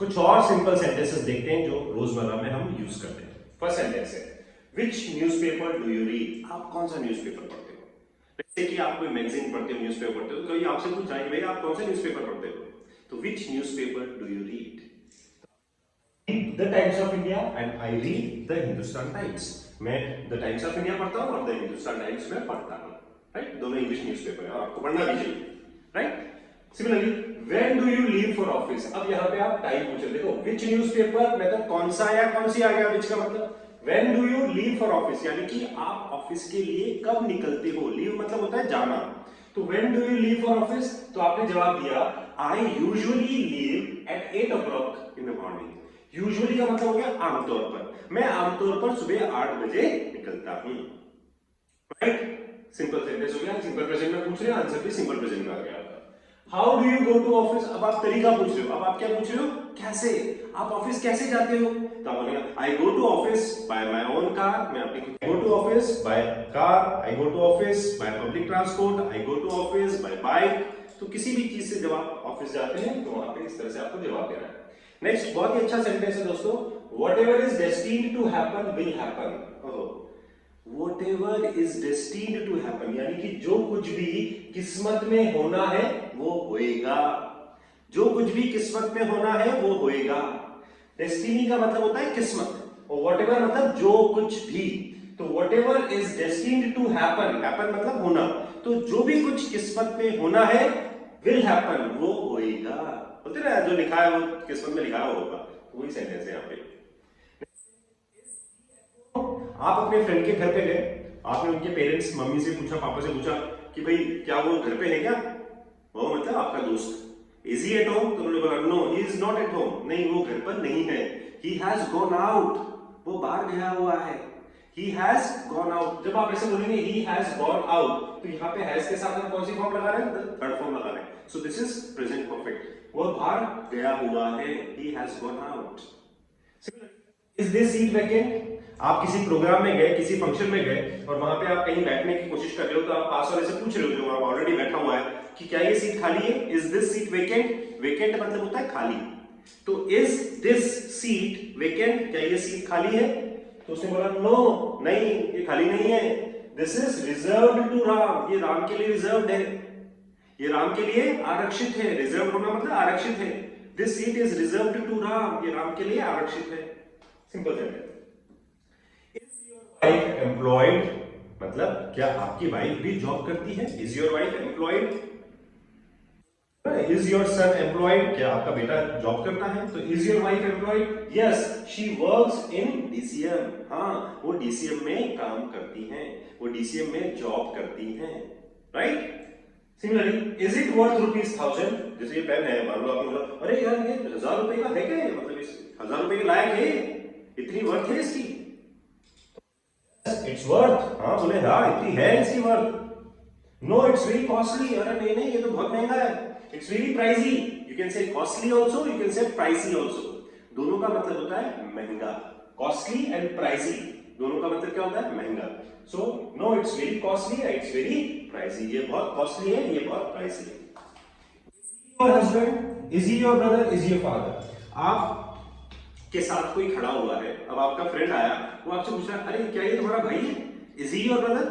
कुछ और simple sentences देखते हैं जो रोजमर्रा में हम यूज करते हैं। फर्स्ट सेंटेंस है, विच न्यूज़पेपर डू यू रीड? आप कौन सा न्यूज़पेपर पढ़ते हो? जैसे कि आप कोई मैगजीन पढ़ते हो, न्यूज़पेपर पढ़ते हो, तो ये आपसे पूछा है कि भाई आप कौन सा न्यूज़पेपर पढ़ते हो? तो which newspaper do you read? The Times of India and I read the Hindustan Times. मैं द टाइम्स ऑफ इंडिया पढ़ता हूँ और द हिंदुस्तान टाइम्स में पढ़ता हूँ, राइट? दोनों इंग्लिश न्यूज़पेपर है और आपको पढ़ना भी चाहिए, right? Similarly, when do you leave for office? अब यहाँ पे आप टाइम पूछ रहे, देखो विच न्यूज़पेपर मतलब कौन सा या कौन सी आ गया, विच का मतलब when do you leave for office, यानी कि आप ऑफिस के लिए कब निकलते हो। लीव मतलब होता है जाना, तो when do you leave for office, तो आपने जवाब दिया I usually leave at 8 o'clock in the morning. Usually का मतलब हो गया आमतौर पर, मैं आमतौर पर सुबह 8 बजे निकलता हूं, राइट? सिंपल सेंटेंस हो गया, सिंपल प्रेजेंट में पूछ रहे हैं, आंसर भी सिंपल प्रेजेंट में आ गया। How do you go to office? अब आप तरीका पूछ रहे हो, अब आप क्या पूछ रहे हो, कैसे, आप ऑफिस कैसे जाते हो? तो आप बोलेंगे I go to office by my own car, मैं अपनी go to office by car, I go to office by public transport, I go to office by bike. तो किसी भी चीज से जब आप ऑफिस जाते हैं तो वहां पे इस तरह से आपको जवाब देना है। नेक्स्ट बहुत ही अच्छा सेंटेंस है दोस्तों, whatever is destined to happen will happen. Whatever is destined to happen, यानी कि जो कुछ भी किस्मत में होना है वो होएगा, जो कुछ भी किस्मत में होना है वो होएगा। डेस्टिनी का मतलब होता है किस्मत और whatever मतलब जो कुछ भी, तो whatever is destined to happen, happen मतलब होना, तो जो भी कुछ किस्मत में होना है will happen, वो होएगा। बोलते ना जो लिखा है वो किस्मत में लिखा होगा, वही सेंटेंस है यहाँ पे। आप अपने फ्रेंड के घर पे गए, आपने उनके पेरेंट्स मम्मी से पूछा, पापा से पूछा कि भाई क्या वो घर पे है क्या? वो मतलब आपका दोस्त। Is he at home? तो उन्होंने बोला no he is not at home, नहीं वो घर पर नहीं है। ही हैज गॉन आउट, वो बाहर गया हुआ है। ही हैज गॉन आउट, जब आप ऐसे बोलेंगे ही हैज गॉन आउट, तो यहाँ पे हैज के साथ हम कौन सी फॉर्म लगा रहे हैं? थर्ड फॉर्म लगा रहे हैं। So this is present perfect, वो बाहर गया हुआ है, he has gone out. Is this seat vacant? आप किसी प्रोग्राम में गए, किसी फंक्शन में गए और वहां पे आप कहीं बैठने की कोशिश कर रहे हो, तो आप पास वाले से पूछ रहे हो जो वहां ऑलरेडी बैठा हुआ है कि क्या ये सीट खाली है? Is this seat vacant? Vacant मतलब होता है खाली, तो इज दिस सीट वेकेंट, क्या ये सीट खाली है? तो उसने बोला नो, नहीं ये खाली नहीं है। This is reserved to Ram, ये राम के लिए रिजर्व्ड है, ये राम के लिए आरक्षित है। रिजर्व होना मतलब आरक्षित है। This seat is reserved to Ram, ये राम के लिए आरक्षित है। Simple sentence. वाइफ एम्प्लॉयड मतलब क्या आपकी वाइफ भी जॉब करती है? Is your wife employed? Is your son employed? क्या आपका बेटा जॉब करता है? तो is your wife employed? Yes she works in DCM, हाँ वो डीसीएम में काम करती हैं, वो डीसीएम में जॉब करती हैं, right? Similarly is it worth ₹1000? जैसे ये पेन है, मान लो आपने बोला अरे यार ये 1000 रुपए का है क्या, मतलब इस 1000 रुपए के लायक है, इतनी वर्थ है इसकी? इट्स वर्थ, हाँ बोले हाँ इतनी है इसकी worth. No it's very costly, अरे नहीं नहीं ये तो बहुत महंगा है। It's very pricey, you can say costly also, you can say pricey also. दोनों का मतलब होता है महंगा, कॉस्टली एंड प्राइसी, दोनों का मतलब क्या होता है? महंगा। So no it's very costly, it's very pricey, ये बहुत कॉस्टली है, ये बहुत प्राइसी है। Your husband, is he your brother, is your father? आप के साथ कोई खड़ा हुआ है, अब आपका फ्रेंड आया, वो आपसे पूछ रहा है अरे क्या ये तुम्हारा भाई है? Is he your brother?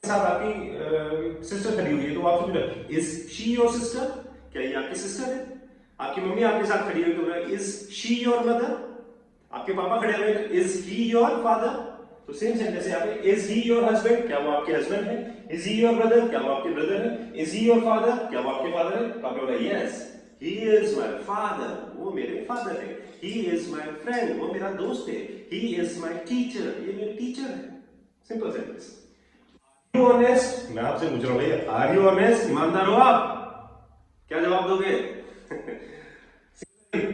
साथ आपकी सिस्टर खड़ी हुई है, तो आपसे पूछ रहा है इज शी योर सिस्टर? क्या ये आपकी सिस्टर है? आपकी मम्मी आपके साथ खड़ी हुई, तो इज शी योर मदर? आपके पापा खड़े हुए, इज ही योर फादर? तो सेम सेंटेंस है यहाँ पे, इज ही योर हस्बैंड? क्या वो आपके हस्बैंड है? Is he your brother? क्या वो आपके ब्रदर है? Is he your father? क्या वो आपके फादर है? तो आपने बोला yes he is my father, वो मेरे फादर है। ही इज माई फ्रेंड, वो मेरा दोस्त है। ही इज माई टीचर, ये मेरे टीचर है। Simple sentence. Are you honest? मैं आपसे पूछ रहा हूं भाई, आर यू ऑनेस्ट? ईमानदार हो आप? क्या जवाब दोगे?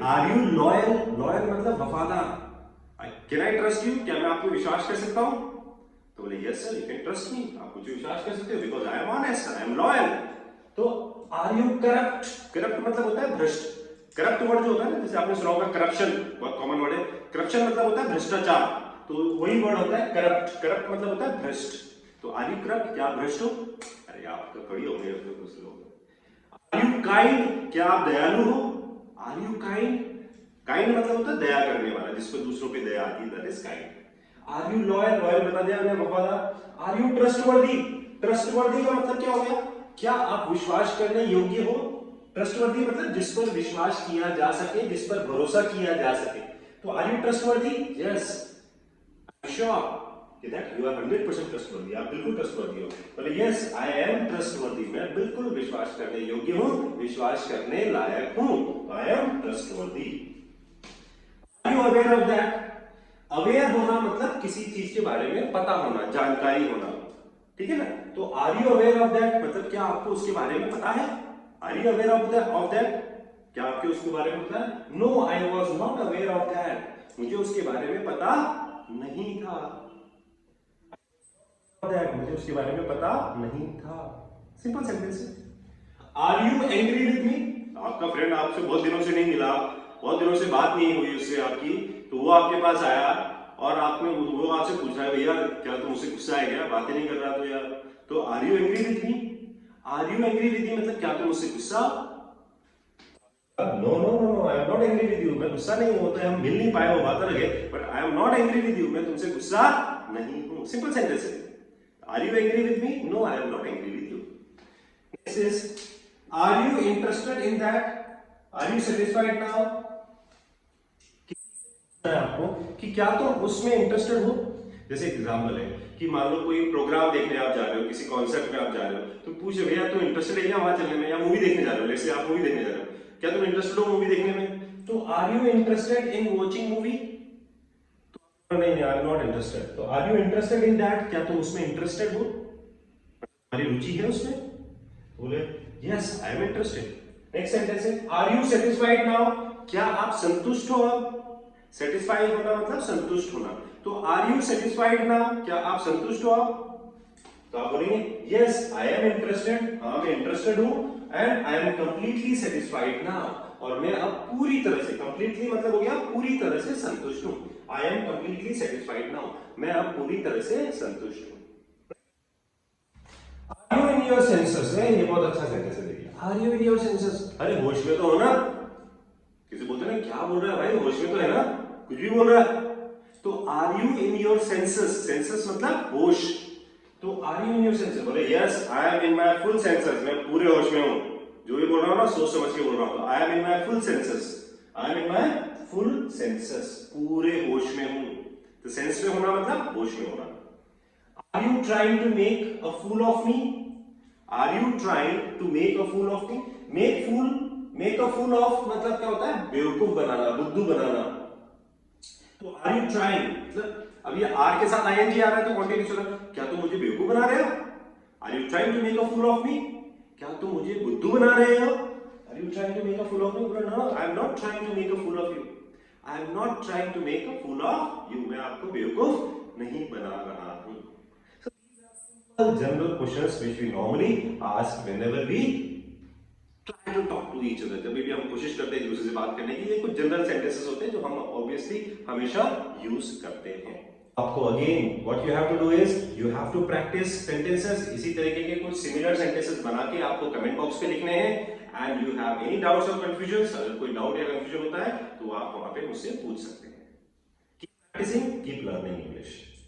Are you loyal? लॉयल मतलब वफादार। Can I trust you? क्या मैं आपको विश्वास कर सकता हूं? तो बोले yes sir you can trust me, आप मुझे विश्वास कर सकते हो because I am honest, I am loyal. तो आर यू करप्ट? करप्ट मतलब होता है भ्रष्ट। करप्ट वर्ड जो होता है ना, जैसे आपने सुना होगा करप्शन, बहुत कॉमन वर्ड है। करप्शन मतलब होता है भ्रष्टाचार, तो वही वर्ड होता है करप्ट। करप्ट मतलब होता है भ्रष्ट। तो आर यू करप्ट? क्या आप भ्रष्ट हो? अरे आप तो खड़ी हो गए कुछ लोग। Are you kind? क्या आप दयालु हो? Are are you kind? Kind मतलब होता है दया करने वाला, जिसको दूसरों पे दया आती है, that is kind. Are you loyal? Loyal बता दिया मैंने, वफादार। Are you trustworthy? ट्रस्टवर्दी का मतलब क्या हो गया? क्या आप विश्वास करने योग्य हो? ट्रस्टवर्दी मतलब जिस पर विश्वास किया जा सके, जिस पर भरोसा किया जा सके। तो are you trustworthy? Yes. Sure that you are 100% trustworthy, आप बिल्कुल ट्रस्टवर्दी हो। बोले yes I am trustworthy, मैं बिल्कुल विश्वास करने योग्य हूँ, विश्वास करने लायक हूँ, I am trustworthy। Are you aware of that? Aware होना मतलब किसी चीज के बारे में पता होना, जानकारी होना, ठीक है ना। तो are you aware of that मतलब क्या आपको उसके बारे में पता है? Are you aware of that? क्या आपको उसके बारे में पता है? No I was not aware of that, मुझे उसके बारे में पता नहीं था। मुझे उसके बारे में पता नहीं था। सिंपल सेंटेंस है। Are you angry with me? आपका फ्रेंड आपसे बहुत दिनों से नहीं मिला, बहुत दिनों से बात नहीं हुई उससे आपकी, तो वो आपके पास आया और आपने वो आपसे पूछा है भैया क्या तुम मुझसे गुस्सा है क्या, बातें नहीं कर रहा तो यार, तो are you angry with me? Are you angry with me मतलब क्या तुम मुझसे गुस्सा? No no no I am not angry with you, मैं गुस्सा नहीं हूं, तो हम मिल नहीं पाए वो बात अलग है, but I am not angry with you, मैं तुमसे गुस्सा नहीं हूं। सिंपल सेंटेंस है। Are you angry with me? No, I am not angry with you. Next is, are you interested in that? Are you satisfied now? आपको कि क्या तुम उसमें इंटरेस्टेड हो? जैसे एग्जाम्पल है कि मान लो कोई प्रोग्राम देखने आप जा रहे हो, किसी कॉन्सर्ट में आप जा रहे हो, तो पूछे भैया तुम इंटरेस्टेड है क्या वहां चलने में, या मूवी देखने जा रहे हो, जैसे आप मूवी देखने जा रहे हो, क्या तुम इंटरेस्टेड हो मूवी देखने में? तो are you interested in watching movie? नहीं, आई एम नॉट इंटरेस्टेड। तो are you interested in that? क्या तुम उसमें इंटरेस्टेड हो, तुम्हारी रुचि है उसमें? बोले yes I am interested. Next sentence है आर यू सेटिस्फाइड नाउ? क्या आप संतुष्ट हो अब? सेटिस्फाइड होना मतलब संतुष्ट होना, तो आर यू सेटिस्फाइड नाउ? क्या आप संतुष्ट हो अब? तो आप बोलेंगे यस आई एम इंटरेस्टेड, हाँ मैं इंटरेस्टेड हूं, and I am completely satisfied now, और मैं अब पूरी तरह से, कंप्लीटली मतलब हो गया पूरी तरह से संतुष्ट हूं। I am completely satisfied now, मैं अब पूरी तरह से संतुष्ट हूं। Are you in your senses? ये बहुत अच्छा सेंटेंस है, देखिए are you in your senses, अरे होश में तो हो ना। किसी बोलते ना क्या बोल रहा है भाई, होश में तो है ना, कुछ भी बोल रहा है। तो are you in your senses? Senses मतलब होश, तो are you in your senses? बोले yes I am in my full senses, मैं पूरे होश में हूं, जो भी बोल रहा हूं ना सोच समझ के बोल रहा हूं। I am in my full senses, I am in my full senses, पूरे होश में हूं। तो सेंस में होना मतलब होश में होना। Are you trying to make a fool of me? Are you trying to make a fool of me? Make a fool of मतलब क्या होता है? बेवकूफ बनाना, बुद्धू बनाना। तो आर यू ट्राइंग मतलब अब ये आर के साथ आईएनजी आ रहा है तो कॉन्टिन्यूस हो रहा है, क्या तुम मुझे बेवकूफ बना रहे हो? Are you trying to make a fool of me? क्या तुम मुझे बुद्धू बना रहे हो? Are you trying to make a fool of me? No I am not trying to make a fool of you, I am not trying to make a fool of you, मैं आपको बेवकूफ नहीं बना रहा हूं। General questions which we normally ask whenever we try to talk to each other, जब भी हम कोशिश करते हैं एक दूसरे से बात करने की, ये कुछ जनरल सेंटेंसेस होते हैं जो हम ऑब्वियसली हमेशा यूज करते हैं। आपको again what you have to do is you have to practise sentences, इसी तरीके के कुछ सिमिलर सेंटेंसेस बना के आपको कमेंट बॉक्स पे लिखने हैं। And you have any doubts और कंफ्यूजन, अगर कोई डाउट या कंफ्यूजन होता है तो आप वहां पे मुझसे पूछ सकते हैं। Keep practising, keep learning English.